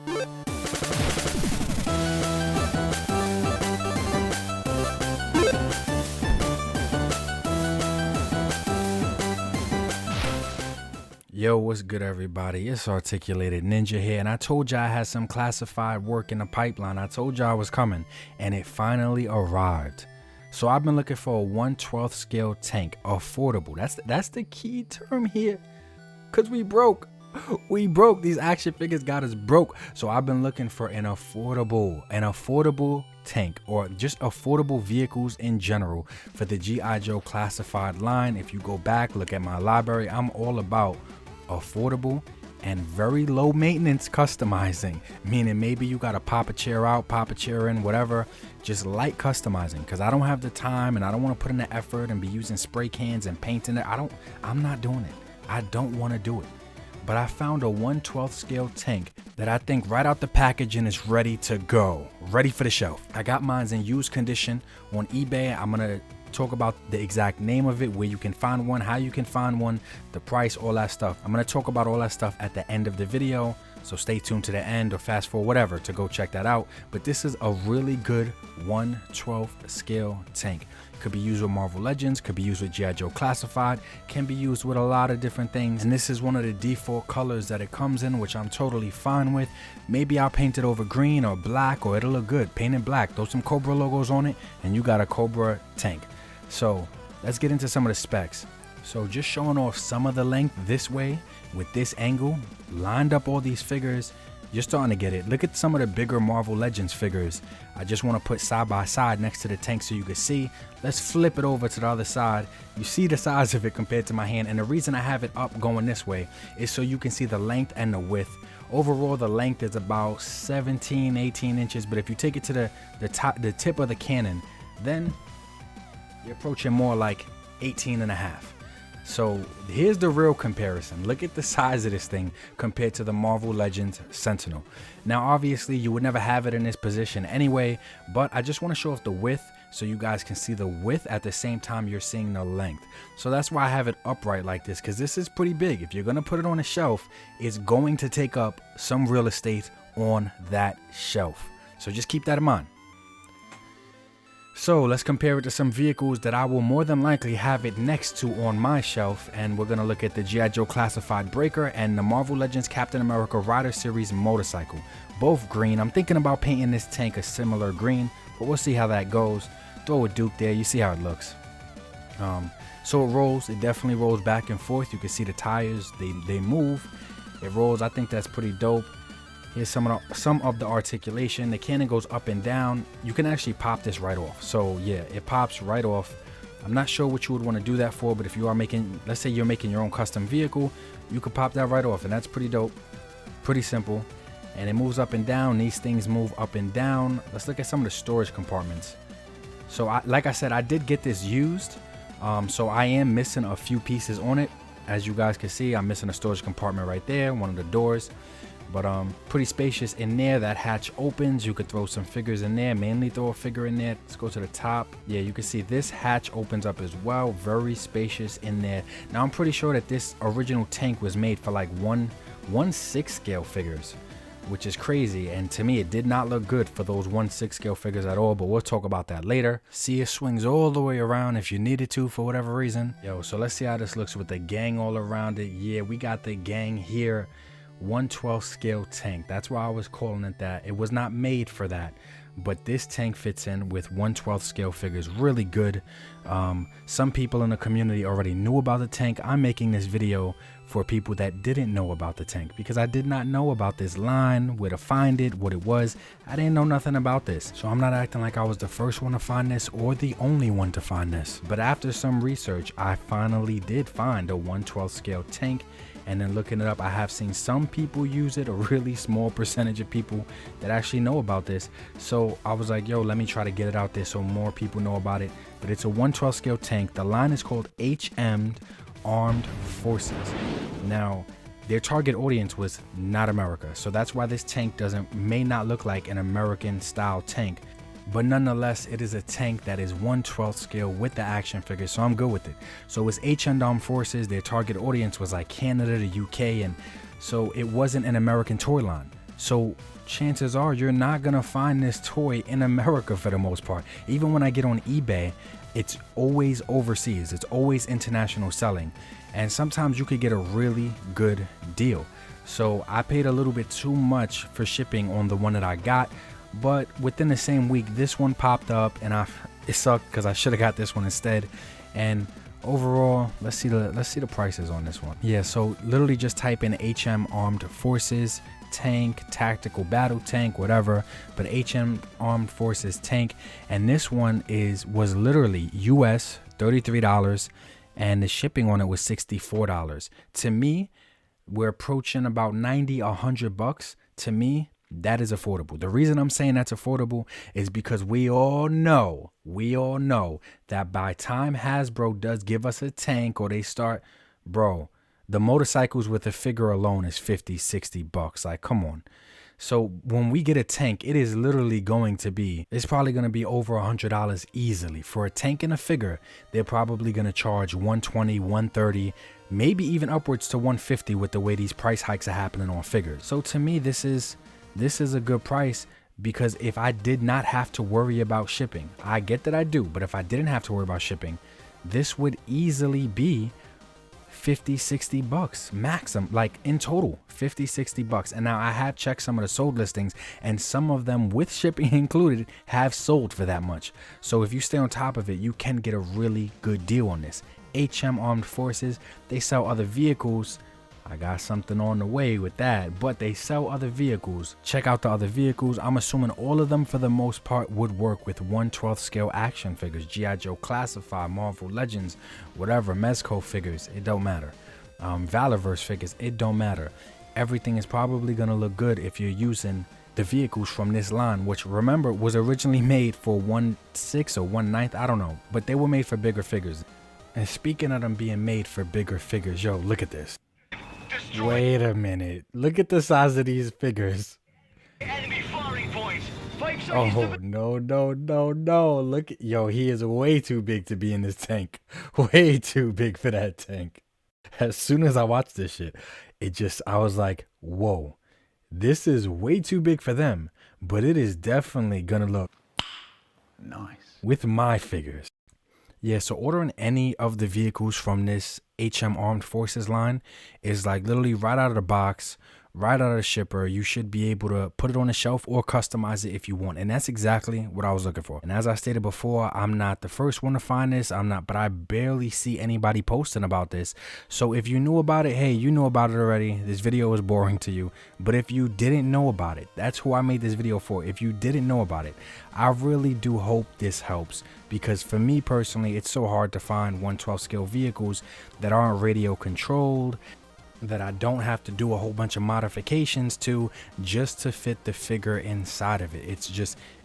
Yo, what's good, everybody? It's Articulated Ninja here, and I told you I had some classified work in the pipeline. I told you I was coming, and it finally arrived. So I've been looking for a 1/12 scale tank, affordable. That's the key term here, cause we broke. We broke. These action figures got us broke. So I've been looking for an affordable tank, or just affordable vehicles in general for the G.I. Joe classified line. If you go back, look at my library, I'm all about affordable and very low maintenance customizing, meaning maybe you gotta pop a chair out, pop a chair in, whatever, just light customizing, because I don't have the time and I don't want to put in the effort and be using spray cans and painting it. I'm not doing it. I don't want to do it. But I found a 1/12 scale tank that I think right out the packaging is ready to go, ready for the shelf. I got mine in used condition on eBay. I'm gonna talk about the exact name of it, where you can find one, how you can find one, the price, all that stuff. I'm gonna talk about all that stuff at the end of the video, so stay tuned to the end or fast forward, whatever, to go check that out. But this is a really good 1/12 scale tank. Could be used with Marvel Legends, could be used with G.I. Joe Classified, can be used with a lot of different things. And this is one of the default colors that it comes in, which I'm totally fine with. Maybe I'll paint it over green or black, or it'll look good. Paint it black, throw some Cobra logos on it, and you got a Cobra tank. So let's get into some of the specs. So just showing off some of the length this way, with this angle, lined up all these figures, you're starting to get it. Look at some of the bigger Marvel Legends figures. I just want to put side by side next to the tank so you can see. Let's flip it over to the other side. You see the size of it compared to my hand, and the reason I have it up going this way is so you can see the length and the width. Overall, the length is about 17, 18 inches, but if you take it to the tip of the cannon, then you're approaching more like 18 and a half. So here's the real comparison. Look at the size of this thing compared to the Marvel Legends Sentinel. Now, obviously, you would never have it in this position anyway, but I just want to show off the width so you guys can see the width at the same time you're seeing the length. So that's why I have it upright like this, because this is pretty big. If you're going to put it on a shelf, it's going to take up some real estate on that shelf. So just keep that in mind. So let's compare it to some vehicles that I will more than likely have it next to on my shelf, and we're going to look at the G.I. Joe Classified Breaker and the Marvel Legends Captain America Rider Series motorcycle. Both green. I'm thinking about painting this tank a similar green, but we'll see how that goes. Throw a Duke there, you see how it looks. So it rolls, it definitely rolls back and forth. You can see the tires, they move. It rolls. I think that's pretty dope. Here's some of the articulation. The cannon goes up and down. You can actually pop this right off. So yeah, it pops right off. I'm not sure what you would want to do that for, but if you are making, let's say you're making your own custom vehicle, you could pop that right off, and that's pretty dope. Pretty simple. And it moves up and down. These things move up and down. Let's look at some of the storage compartments. So like I said, I did get this used. So I am missing a few pieces on it. As you guys can see, I'm missing a storage compartment right there, one of the doors. But pretty spacious in there. That hatch opens. You could throw some figures in there, mainly throw a figure in there. Let's go to the top. Yeah, you can see this hatch opens up as well. Very spacious in there. Now I'm pretty sure that this original tank was made for like 1/6 scale figures, which is crazy, and to me it did not look good for those 1/6 scale figures at all, but we'll talk about that later. See, it swings all the way around if you needed to for whatever reason. Yo, so let's see how this looks with the gang all around it. Yeah, we got the gang here. 1/12 scale tank. That's why I was calling it that. It was not made for that, but this tank fits in with 1/12 scale figures really good. Some people in the community already knew about the tank. I'm making this video for people that didn't know about the tank, because I did not know about this line, where to find it, what it was. I didn't know nothing about this, so I'm not acting like I was the first one to find this or the only one to find this. But after some research, I finally did find a 1/12 scale tank. And then looking it up, I have seen some people use it, a really small percentage of people that actually know about this. So I was like, yo, let me try to get it out there so more people know about it. But it's a 1/12 scale tank. The line is called HM Armed Forces. Now, their target audience was not America. So that's why this tank may not look like an American style tank. But nonetheless, it is a tank that is 1/12 scale with the action figure, so I'm good with it. So it's HM Armed Forces. Their target audience was like Canada, the UK, and so it wasn't an American toy line. So chances are you're not gonna find this toy in America for the most part. Even when I get on eBay, it's always overseas, it's always international selling, and sometimes you could get a really good deal. So I paid a little bit too much for shipping on the one that I got, but within the same week this one popped up, and it sucked because I should have got this one instead. And overall, let's see the prices on this one. Yeah, so literally just type in HM Armed Forces tank, tactical battle tank, whatever, but HM Armed Forces tank, and this one was literally US $33, and the shipping on it was $64. To me, we're approaching about 90, 100 bucks. To me, that is affordable. The reason I'm saying that's affordable is because we all know that by time Hasbro does give us a tank, or they start, bro, the motorcycles with a figure alone is 50, 60 bucks. Like, come on. So when we get a tank, it is literally it's probably going to be over $100 easily. For a tank and a figure, they're probably going to charge 120, 130, maybe even upwards to 150 with the way these price hikes are happening on figures. So to me, this is a good price, because if I did not have to worry about shipping, I get that I do, but if I didn't have to worry about shipping, this would easily be 50, 60 bucks maximum, like in total 50, 60 bucks. And now I have checked some of the sold listings, and some of them with shipping included have sold for that much. So if you stay on top of it, you can get a really good deal on this. HM Armed Forces, they sell other vehicles. I got something on the way with that, but they sell other vehicles. Check out the other vehicles. I'm assuming all of them for the most part would work with 1/12 scale action figures, G.I. Joe Classified, Marvel Legends, whatever, Mezco figures, it don't matter. Valorverse figures, it don't matter. Everything is probably gonna look good if you're using the vehicles from this line, which, remember, was originally made for 1/6 or 1/9, I don't know, but they were made for bigger figures. And speaking of them being made for bigger figures, yo, look at this. Wait a minute. Look at the size of these figures. Oh, no. Look, yo, he is way too big to be in this tank. Way too big for that tank. As soon as I watched this shit, I was like, whoa, this is way too big for them, but it is definitely gonna look nice with my figures. Yeah, so ordering any of the vehicles from this HM Armed Forces line is like literally right out of the box, right out of the shipper. You should be able to put it on the shelf or customize it if you want. And that's exactly what I was looking for. And as I stated before, I'm not the first one to find this. But I barely see anybody posting about this. So if you knew about it, hey, you knew about it already. This video was boring to you. But if you didn't know about it, that's who I made this video for. If you didn't know about it, I really do hope this helps. Because for me personally, it's so hard to find 1/12 scale vehicles that aren't radio controlled, that I don't have to do a whole bunch of modifications to just to fit the figure inside of it.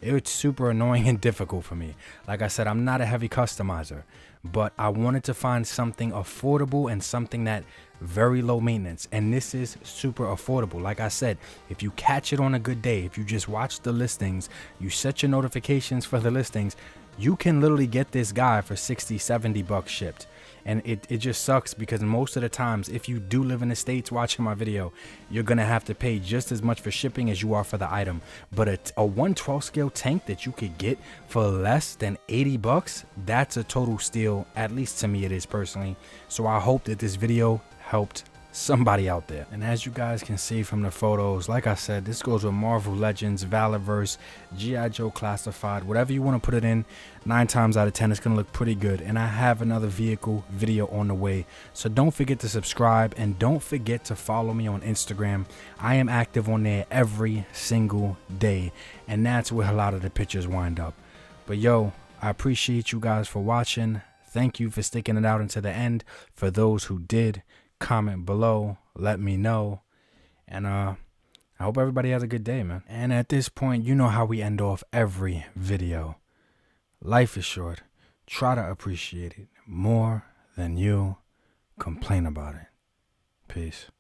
It's super annoying and difficult for me. Like I said, I'm not a heavy customizer, but I wanted to find something affordable and something that very low maintenance, and this is super affordable. Like I said, if you catch it on a good day, if you just watch the listings, you set your notifications for the listings, you can literally get this guy for 60, 70 bucks shipped. And it just sucks because most of the times, if you do live in the States watching my video, you're going to have to pay just as much for shipping as you are for the item. But a 1/12 scale tank that you could get for less than 80 bucks, that's a total steal. At least to me it is personally. So I hope that this video helped somebody out there. And as you guys can see from the photos, like I said, this goes with Marvel Legends, Valorverse, G.I. Joe Classified, whatever you want to put it in. 9 times out of 10 it's gonna look pretty good. And I have another vehicle video on the way, so don't forget to subscribe and don't forget to follow me on Instagram. I am active on there every single day, and that's where a lot of the pictures wind up. But yo, I appreciate you guys for watching. Thank you for sticking it out until the end. For those who did, comment below, let me know, and I hope everybody has a good day, man. And at this point, you know how we end off every video. Life is short. Try to appreciate it more than you complain about it. Peace.